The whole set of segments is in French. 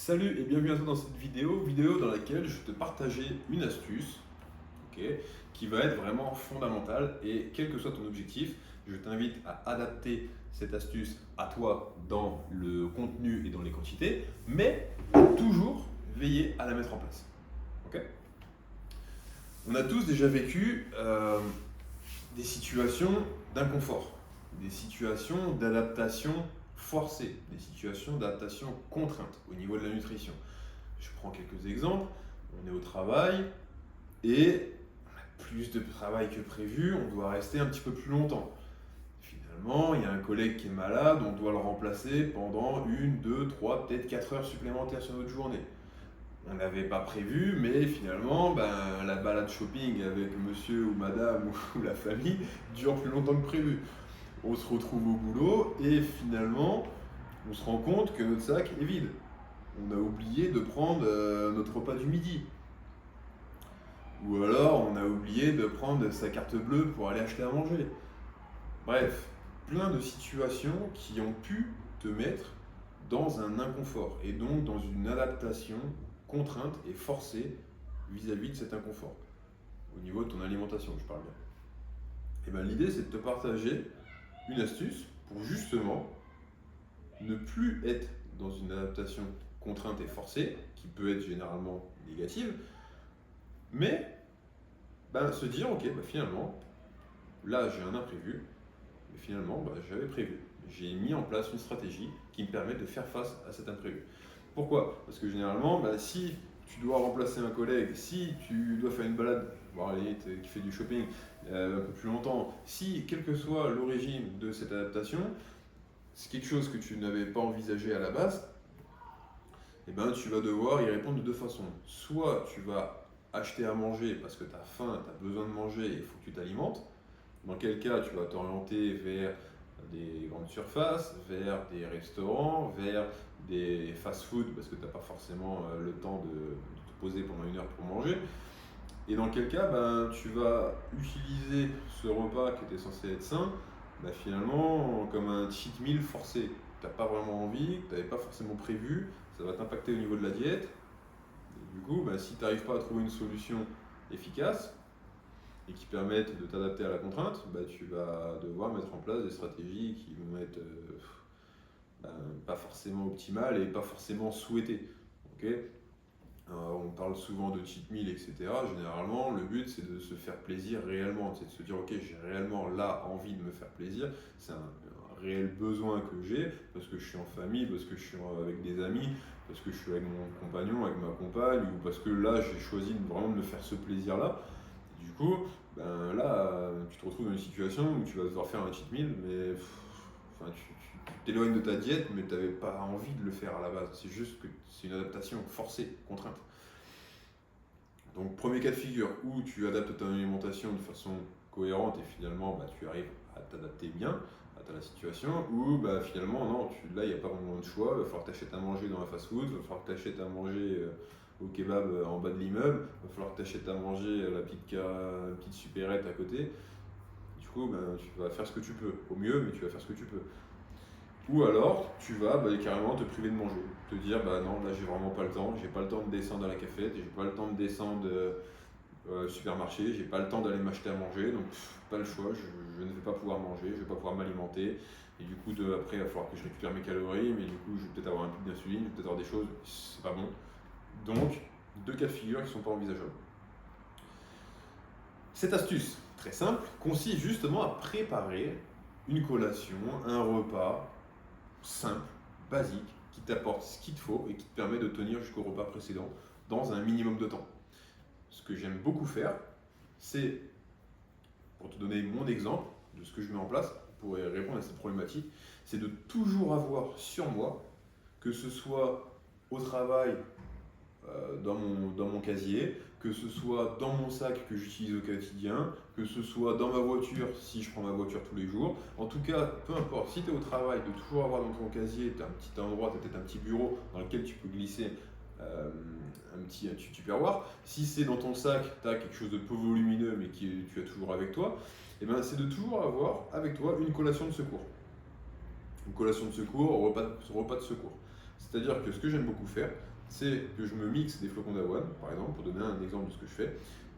Salut et bienvenue à toi dans cette vidéo dans laquelle je vais te partager une astuce, ok, qui va être vraiment fondamentale et quel que soit ton objectif, je t'invite à adapter cette astuce à toi dans le contenu et dans les quantités, mais à toujours veiller à la mettre en place. Ok. On a tous déjà vécu des situations d'inconfort, des situations d'adaptation forcée, des situations d'adaptation contrainte au niveau de la nutrition. Je prends quelques exemples. On est au travail et on a plus de travail que prévu, on doit rester un petit peu plus longtemps. Finalement, il y a un collègue qui est malade, on doit le remplacer pendant une, deux, trois, peut-être 4 heures supplémentaires sur notre journée. On n'avait pas prévu, mais finalement, la balade shopping avec monsieur ou madame ou la famille dure plus longtemps que prévu. On se retrouve au boulot et finalement, on se rend compte que notre sac est vide. On a oublié de prendre notre repas du midi. Ou alors, on a oublié de prendre sa carte bleue pour aller acheter à manger. Bref, plein de situations qui ont pu te mettre dans un inconfort et donc dans une adaptation contrainte et forcée vis-à-vis de cet inconfort. Au niveau de ton alimentation, je parle bien. Et bien l'idée, c'est de te partager une astuce pour justement ne plus être dans une adaptation contrainte et forcée, qui peut être généralement négative, mais se dire, ok, finalement, là j'ai un imprévu, mais finalement j'avais prévu. J'ai mis en place une stratégie qui me permet de faire face à cet imprévu. Pourquoi? Parce que généralement, si tu dois remplacer un collègue, si tu dois faire une balade, voire qui fait du shopping un peu plus longtemps, si quelle que soit l'origine de cette adaptation, c'est quelque chose que tu n'avais pas envisagé à la base, tu vas devoir y répondre de deux façons. Soit tu vas acheter à manger parce que tu as faim, tu as besoin de manger et il faut que tu t'alimentes. Dans quel cas tu vas t'orienter vers des grandes surfaces, vers des restaurants, vers des fast-food parce que tu n'as pas forcément le temps de te poser pendant une heure pour manger. Et dans quel cas tu vas utiliser ce repas qui était censé être sain finalement comme un cheat meal forcé. Tu n'as pas vraiment envie, tu n'avais pas forcément prévu, ça va t'impacter au niveau de la diète. Et du coup, si tu n'arrives pas à trouver une solution efficace et qui permette de t'adapter à la contrainte, tu vas devoir mettre en place des stratégies qui vont être pas forcément optimales et pas forcément souhaitées. Okay. On parle souvent de cheat meal, etc. Généralement, le but c'est de se faire plaisir réellement, c'est de se dire ok, j'ai réellement là envie de me faire plaisir, c'est un réel besoin que j'ai parce que je suis en famille, parce que je suis avec des amis, parce que je suis avec mon compagnon, avec ma compagne, ou parce que là j'ai choisi vraiment de me faire ce plaisir-là. Et du coup, là, tu te retrouves dans une situation où tu vas devoir faire un cheat meal, mais tu t'éloignes de ta diète, mais tu n'avais pas envie de le faire à la base. C'est juste que c'est une adaptation forcée, contrainte. Donc, premier cas de figure où tu adaptes ton alimentation de façon cohérente et finalement tu arrives à t'adapter bien à la situation, ou finalement, non, là, il n'y a pas vraiment de choix. Il va falloir que tu achètes à manger dans un fast-food, il va falloir que tu achètes à manger au kebab en bas de l'immeuble, il va falloir que tu achètes à manger à la petite supérette à côté. Du coup, tu vas faire ce que tu peux, au mieux, mais tu vas faire ce que tu peux. Ou alors, tu vas carrément te priver de manger. Te dire, non, là j'ai vraiment pas le temps, j'ai pas le temps de descendre à la cafette, j'ai pas le temps de descendre au supermarché, j'ai pas le temps d'aller m'acheter à manger, donc pas le choix, je ne vais pas pouvoir manger, je vais pas pouvoir m'alimenter. Et du coup, après, il va falloir que je récupère mes calories, mais du coup, je vais peut-être avoir un pic d'insuline, je vais peut-être avoir des choses, c'est pas bon. Donc, deux cas de figure qui sont pas envisageables. Cette astuce, très simple, consiste justement à préparer une collation, un repas simple, basique, qui t'apporte ce qu'il te faut et qui te permet de tenir jusqu'au repas précédent dans un minimum de temps. Ce que j'aime beaucoup faire, c'est, pour te donner mon exemple de ce que je mets en place pour répondre à cette problématique, c'est de toujours avoir sur moi, que ce soit au travail, dans mon casier, que ce soit dans mon sac que j'utilise au quotidien, que ce soit dans ma voiture si je prends ma voiture tous les jours. En tout cas, peu importe, si tu es au travail, de toujours avoir dans ton casier, tu as un petit endroit, peut-être un petit bureau dans lequel tu peux glisser un petit tupperware. Si c'est dans ton sac, tu as quelque chose de peu volumineux mais que tu as toujours avec toi, c'est de toujours avoir avec toi une collation de secours. Une collation de secours, repas de secours. C'est-à-dire que ce que j'aime beaucoup faire, c'est que je me mixe des flocons d'avoine, par exemple, pour donner un exemple de ce que je fais.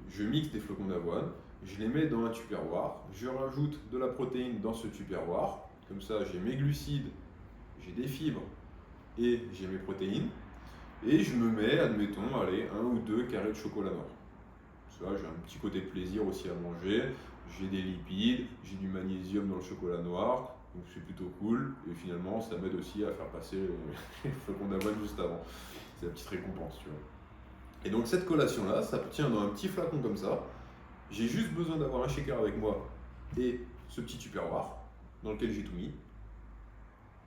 Je mixe des flocons d'avoine, je les mets dans un tupperware, je rajoute de la protéine dans ce tupperware, comme ça j'ai mes glucides, j'ai des fibres et j'ai mes protéines, et je me mets, admettons, allez, 1 ou 2 carrés de chocolat noir. Ça, j'ai un petit côté plaisir aussi à manger, j'ai des lipides, j'ai du magnésium dans le chocolat noir, donc c'est plutôt cool, et finalement ça m'aide aussi à faire passer les flocons d'avoine juste avant. C'est la petite récompense, tu vois. Et donc cette collation-là, ça tient dans un petit flacon comme ça. J'ai juste besoin d'avoir un shaker avec moi et ce petit tupperware dans lequel j'ai tout mis.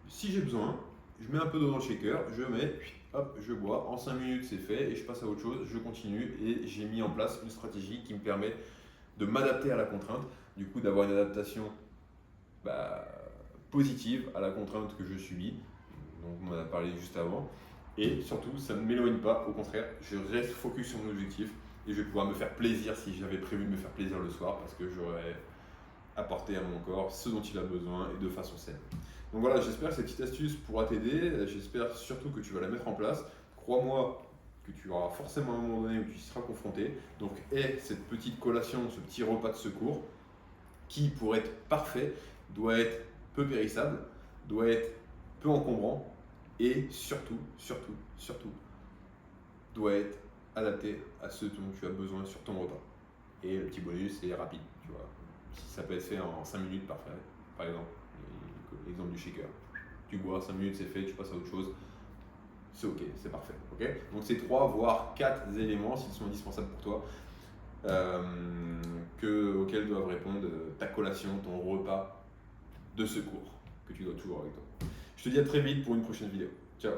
Si j'ai besoin, je mets un peu d'eau dans le shaker, je mets, hop, je bois. En 5 minutes, c'est fait et je passe à autre chose, je continue et j'ai mis en place une stratégie qui me permet de m'adapter à la contrainte, du coup d'avoir une adaptation bah, positive à la contrainte que je subis. Donc on en a parlé juste avant. Et surtout, ça ne m'éloigne pas, au contraire, je reste focus sur mon objectif et je vais pouvoir me faire plaisir si j'avais prévu de me faire plaisir le soir parce que j'aurais apporté à mon corps ce dont il a besoin et de façon saine. Donc voilà, j'espère que cette petite astuce pourra t'aider, j'espère surtout que tu vas la mettre en place. Crois-moi que tu auras forcément un moment donné où tu y seras confronté. Donc aie cette petite collation, ce petit repas de secours qui, pour être parfait, doit être peu périssable, doit être peu encombrant et surtout, doit être adapté à ce dont tu as besoin sur ton repas. Et le petit bonus, c'est rapide, tu vois. Si ça peut être fait en 5 minutes, parfait. Par exemple, l'exemple du shaker. Tu bois, 5 minutes, c'est fait, tu passes à autre chose. C'est ok, c'est parfait. Okay, donc c'est 3 voire 4 éléments, s'ils sont indispensables pour toi, auxquels doivent répondre ta collation, ton repas de secours que tu dois toujours avec toi. Je te dis à très vite pour une prochaine vidéo. Ciao.